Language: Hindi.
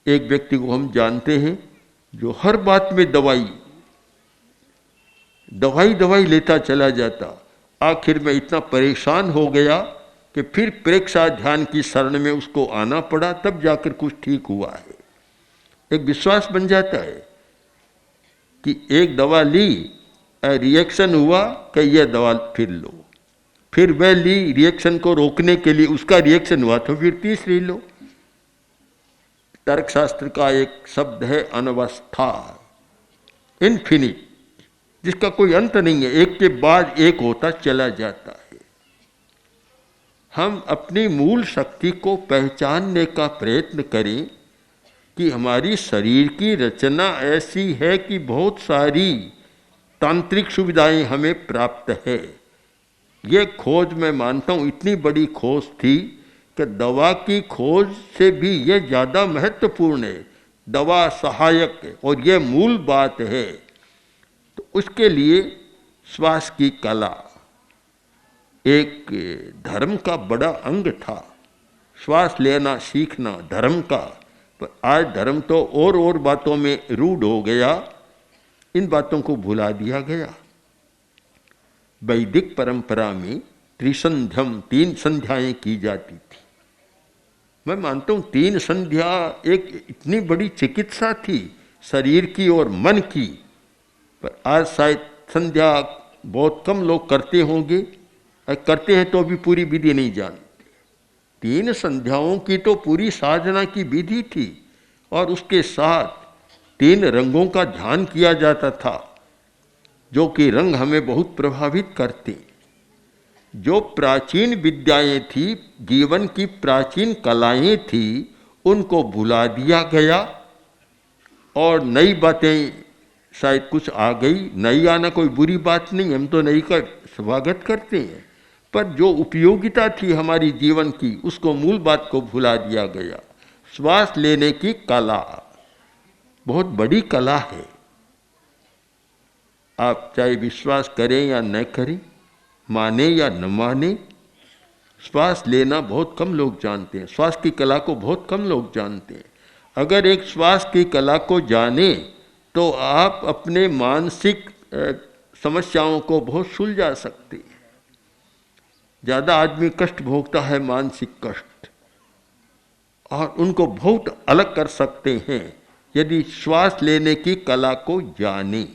एक व्यक्ति को हम जानते हैं जो हर बात में दवाई दवाई दवाई लेता चला जाता, आखिर में इतना परेशान हो गया कि फिर प्रेक्षा ध्यान की शरण में उसको आना पड़ा, तब जाकर कुछ ठीक हुआ है। एक विश्वास बन जाता है कि एक दवा ली, रिएक्शन हुआ कि यह दवा फिर लो, फिर वह ली रिएक्शन को रोकने के लिए, उसका रिएक्शन हुआ तो फिर तीसरी लो। तर्कशास्त्र का एक शब्द है अनवस्था, इन्फिनिट, जिसका कोई अंत नहीं है, एक के बाद एक होता चला जाता है। हम अपनी मूल शक्ति को पहचानने का प्रयत्न करें कि हमारी शरीर की रचना ऐसी है कि बहुत सारी तांत्रिक सुविधाएं हमें प्राप्त है। ये खोज मैं मानता हूँ इतनी बड़ी खोज थी कि दवा की खोज से भी ये ज़्यादा महत्वपूर्ण है। दवा सहायक है और ये मूल बात है। तो उसके लिए श्वास की कला एक धर्म का बड़ा अंग था। श्वास लेना सीखना धर्म का, पर आज धर्म तो और बातों में रूढ़ हो गया, इन बातों को भुला दिया गया। वैदिक परंपरा में त्रिसंध्यम, 3 संध्याएं की जाती थी। मैं मानता हूँ 3 संध्या एक इतनी बड़ी चिकित्सा थी शरीर की और मन की, पर आज शायद संध्या बहुत कम लोग करते होंगे, करते हैं तो अभी पूरी विधि नहीं जानते। 3 संध्याओं की तो पूरी साधना की विधि थी और उसके साथ 3 रंगों का ध्यान किया जाता था, जो कि रंग हमें बहुत प्रभावित करते। जो प्राचीन विद्याएं थी, जीवन की प्राचीन कलाएं थी, उनको भुला दिया गया और नई बातें शायद कुछ आ गई। नई आना कोई बुरी बात नहीं, हम तो नई का स्वागत करते हैं, पर जो उपयोगिता थी हमारी जीवन की, उसको मूल बात को भुला दिया गया। श्वास लेने की कला बहुत बड़ी कला है। आप चाहे विश्वास करें या न करें, माने या न माने, श्वास लेना बहुत कम लोग जानते हैं। श्वास की कला को बहुत कम लोग जानते हैं। अगर एक श्वास की कला को जाने तो आप अपने मानसिक समस्याओं को बहुत सुलझा सकते हैं। ज़्यादा आदमी कष्ट भोगता है, मानसिक कष्ट, और उनको बहुत अलग कर सकते हैं यदि श्वास लेने की कला को जाने।